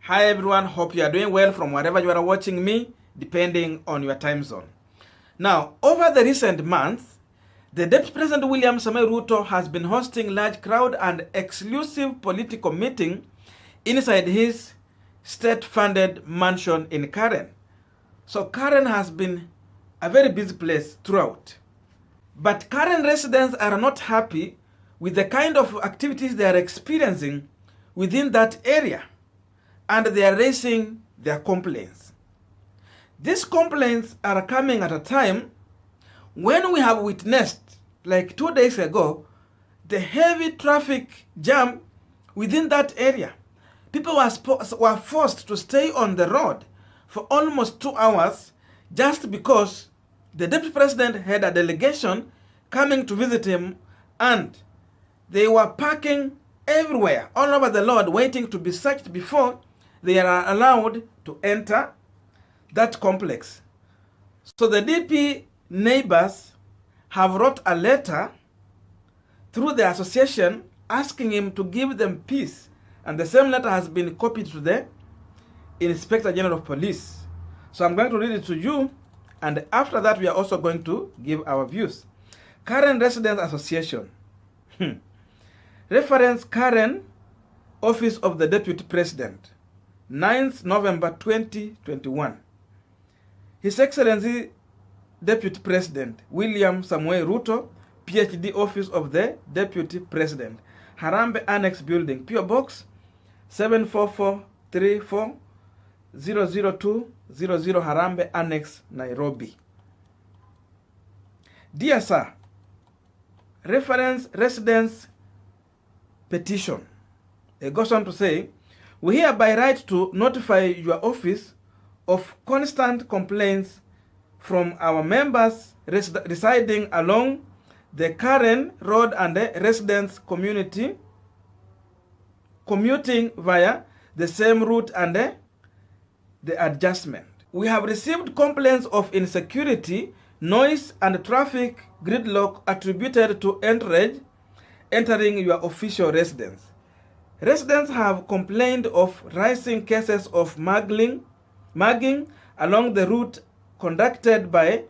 Hi everyone, hope you are doing well from wherever you are watching me, depending on your time zone. Now, over the recent months, the Deputy President William Ruto has been hosting large crowd and exclusive political meeting inside his state-funded mansion in Karen. So Karen has been a very busy place throughout. But Karen residents are not happy with the kind of activities they are experiencing within that area, and they are raising their complaints. These complaints are coming at a time when we have witnessed, like 2 days ago, the heavy traffic jam within that area. People were forced to stay on the road for almost 2 hours just because the Deputy President had a delegation coming to visit him, and they were parking everywhere, all over the road, waiting to be searched before they are allowed to enter that complex. So the DP neighbors have wrote a letter through the association asking him to give them peace, and the same letter has been copied to the Inspector General of Police. So I'm going to read it to you, and after that we are also going to give our views. Karen Residents Association. Reference Karen, Office of the Deputy President, 9th November 2021. His Excellency Deputy President William Samuel Ruto, PhD, Office of the Deputy President, Harambee Annex Building, PO Box 74434 00200, Harambee Annex, Nairobi. Dear Sir, Reference Residence Petition. It goes on to say, we hereby write to notify your office of constant complaints from our members residing along the Karen Road and the residents community commuting via the same route and the adjustment. We have received complaints of insecurity, noise, and traffic gridlock attributed to entering your official residence. Residents have complained of rising cases of mugging along the route conducted by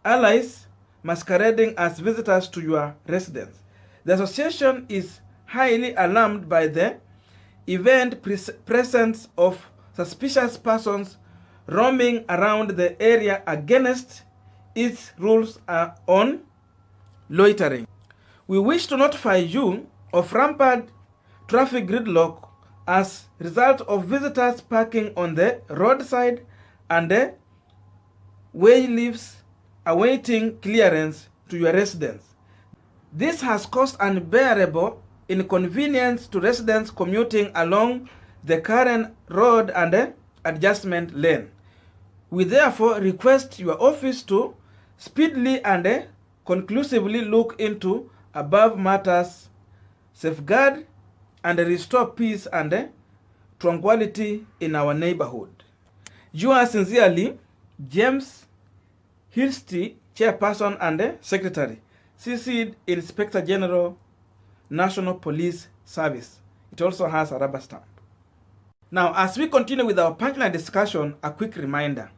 allies masquerading as visitors to your residence. The association is highly alarmed by the presence of suspicious persons roaming around the area against its rules on loitering. We wish to notify you of rampant traffic gridlock as a result of visitors parking on the roadside and the wayleaves awaiting clearance to your residence. This has caused unbearable inconvenience to residents commuting along the Karen Road and the adjustment lane. We therefore request your office to speedily and conclusively look into above matters, safeguard and restore peace and tranquility in our neighborhood. Yours sincerely, James Hilsty, Chairperson and Secretary, CC'd Inspector General, National Police Service. It also has a rubber stamp. Now, as we continue with our Punchline discussion, a quick reminder.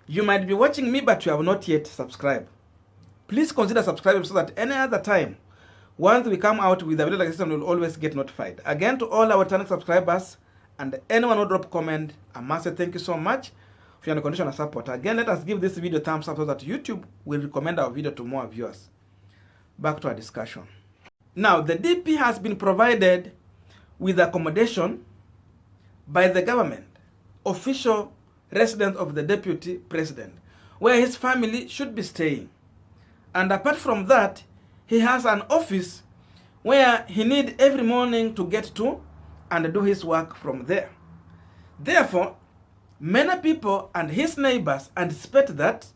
You might be watching me, but you have not yet subscribed. Please consider subscribing so that any other time, once we come out with a video like this, you will always get notified. Again, to all our channel subscribers and anyone who drop comment, I must say thank you so much for your unconditional support. Again, let us give this video a thumbs up so that YouTube will recommend our video to more viewers. Back to our discussion. Now, the DP has been provided with accommodation by the government, official residence of the Deputy President, where his family should be staying. And apart from that, he has an office where he needs every morning to get to and do his work from there. Therefore, many people and his neighbors anticipate that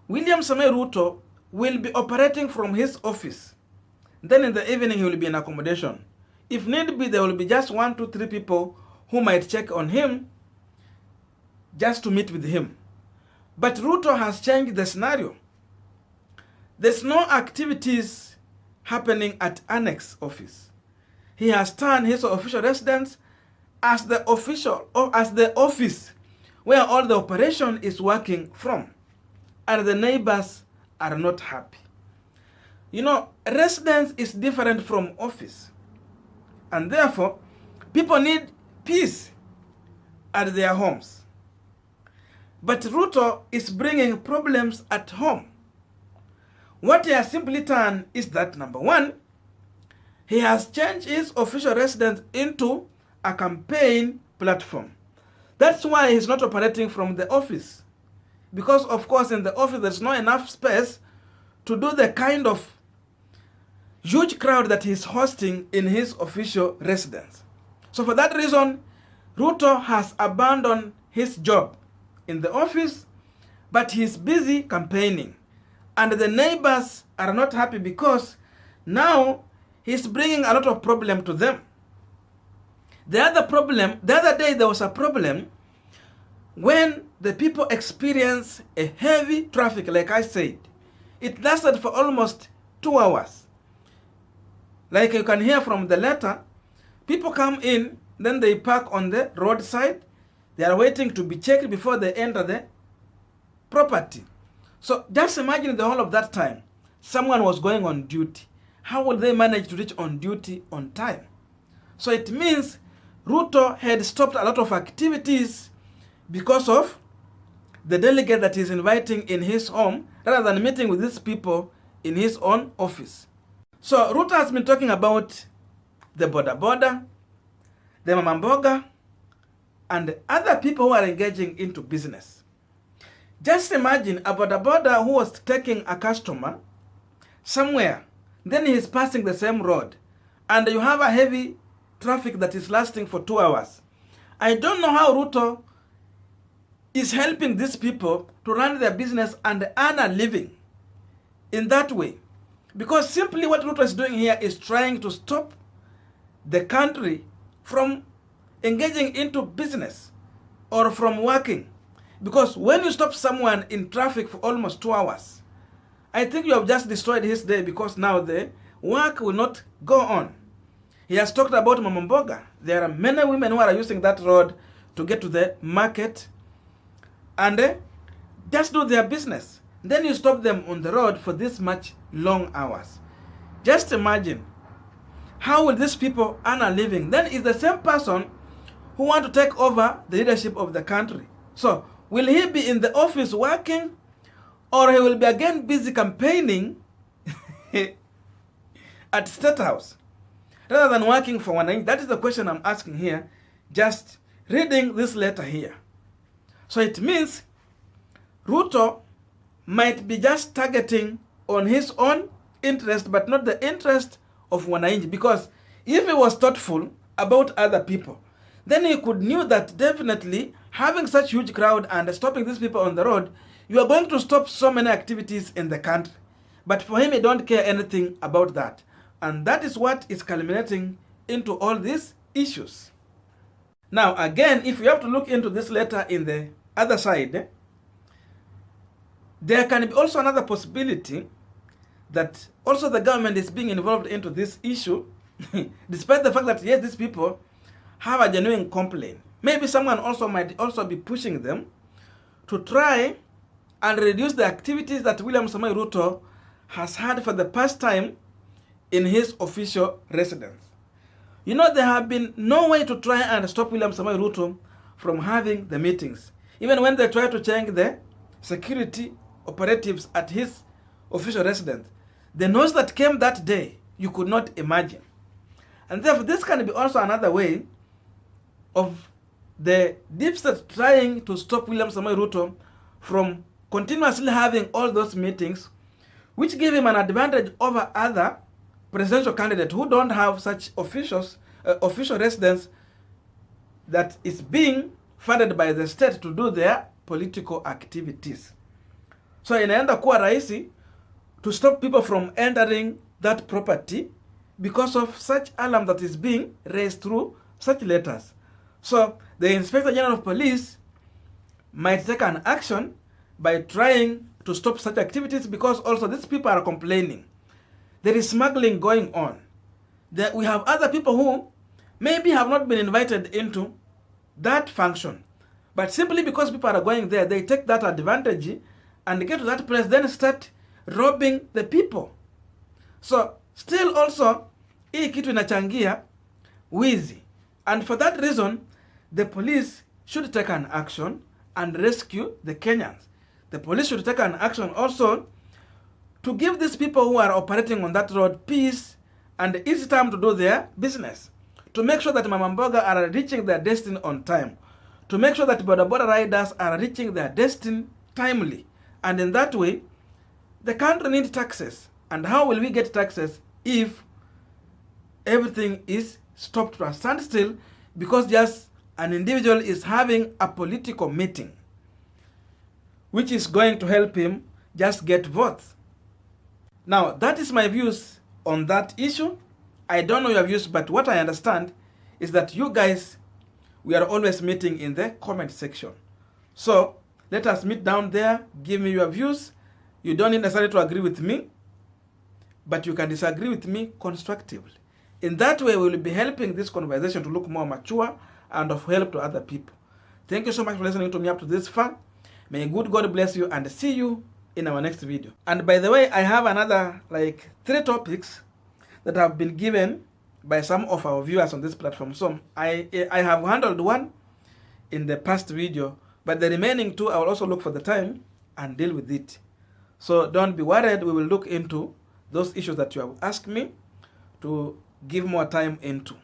William Ruto will be operating from his office. Then in the evening, he will be in accommodation. If need be, there will be just 1, 2, 3 people who might check on him just to meet with him. But Ruto has changed the scenario. There's no activities happening at Annex office. He has turned his official residence as the official or as the office where all the operation is working from, and the neighbors are not happy. You know, residence is different from office, and therefore people need peace at their homes. But Ruto is bringing problems at home. What he has simply done is that, number one, he has changed his official residence into a campaign platform. That's why he's not operating from the office. Because, of course, in the office, there's not enough space to do the kind of huge crowd that he's hosting in his official residence. So for that reason, Ruto has abandoned his job in the office, but he's busy campaigning. And the neighbors are not happy because now he's bringing a lot of problem to them. The other day there was a problem when the people experience a heavy traffic, like I said. It lasted for almost 2 hours. Like you can hear from the letter, people come in, then they park on the roadside. They are waiting to be checked before they enter the property. So just imagine the whole of that time. Someone was going on duty. How would they manage to reach on duty on time? So it means Ruto had stopped a lot of activities because of the delegate that he's inviting in his home rather than meeting with these people in his own office. So Ruto has been talking about the boda, the mamamboga, and other people who are engaging into business. Just imagine a boda who was taking a customer somewhere, then he is passing the same road, and you have a heavy traffic that is lasting for 2 hours. I don't know how Ruto is helping these people to run their business and earn a living in that way. Because simply what Ruto is doing here is trying to stop the country from engaging into business or from working. Because when you stop someone in traffic for almost 2 hours, I think you have just destroyed his day, because now the work will not go on. He has talked about mamamboga. There are many women who are using that road to get to the market and just do their business. Then you stop them on the road for this much long hours. Just imagine, how will these people earn a living? Then it's the same person who want to take over the leadership of the country. So will he be in the office working, or he will be again busy campaigning at State House rather than working for one? That is the question I'm asking here, just reading this letter here. So it means Ruto might be just targeting on his own interest, but not the interest of wananchi. Because if he was thoughtful about other people, then he could knew that definitely having such huge crowd and stopping these people on the road, you are going to stop so many activities in the country. But for him, he don't care anything about that. And that is what is culminating into all these issues. Now, again, if you have to look into this letter in the other side, there can be also another possibility that also the government is being involved into this issue, despite the fact that, yes, these people have a genuine complaint. Maybe someone also might also be pushing them to try and reduce the activities that William Samoei Ruto has had for the past time in his official residence. You know, there have been no way to try and stop William Samoei Ruto from having the meetings. Even when they try to change the security operatives at his official residence, the noise that came that day, you could not imagine. And therefore, this can be also another way of the deep state trying to stop William Samoei Ruto from continuously having all those meetings, which give him an advantage over other presidential candidates who don't have such official residence that is being funded by the state to do their political activities. So inaenda kuwa rahisi to stop people from entering that property because of such alarm that is being raised through such letters. So the Inspector General of Police might take an action by trying to stop such activities, because also these people are complaining. There is smuggling going on. We have other people who maybe have not been invited into that function. But simply because people are going there, they take that advantage and get to that place, then start robbing the people. So still also, hii kitu inachangia wizi. And for that reason, the police should take an action and rescue the Kenyans. The police should take an action also to give these people who are operating on that road peace and easy time to do their business. To make sure that Mama Mboga are reaching their destiny on time. To make sure that border riders are reaching their destiny timely. And in that way, the country needs taxes. And how will we get taxes if everything is stopped to a standstill because just an individual is having a political meeting which is going to help him just get votes? Now, that is my views on that issue. I don't know your views, but what I understand is that you guys, we are always meeting in the comment section. So let us meet down there. Give me your views. You don't necessarily to agree with me, but you can disagree with me constructively. In that way, we will be helping this conversation to look more mature and of help to other people. Thank you so much for listening to me up to this far. May good God bless you and see you in our next video. And by the way, I have another 3 topics that have been given by some of our viewers on this platform. So I have handled one in the past video, but the remaining 2 I will also look for the time and deal with it. So don't be worried, we will look into those issues that you have asked me to give more time into.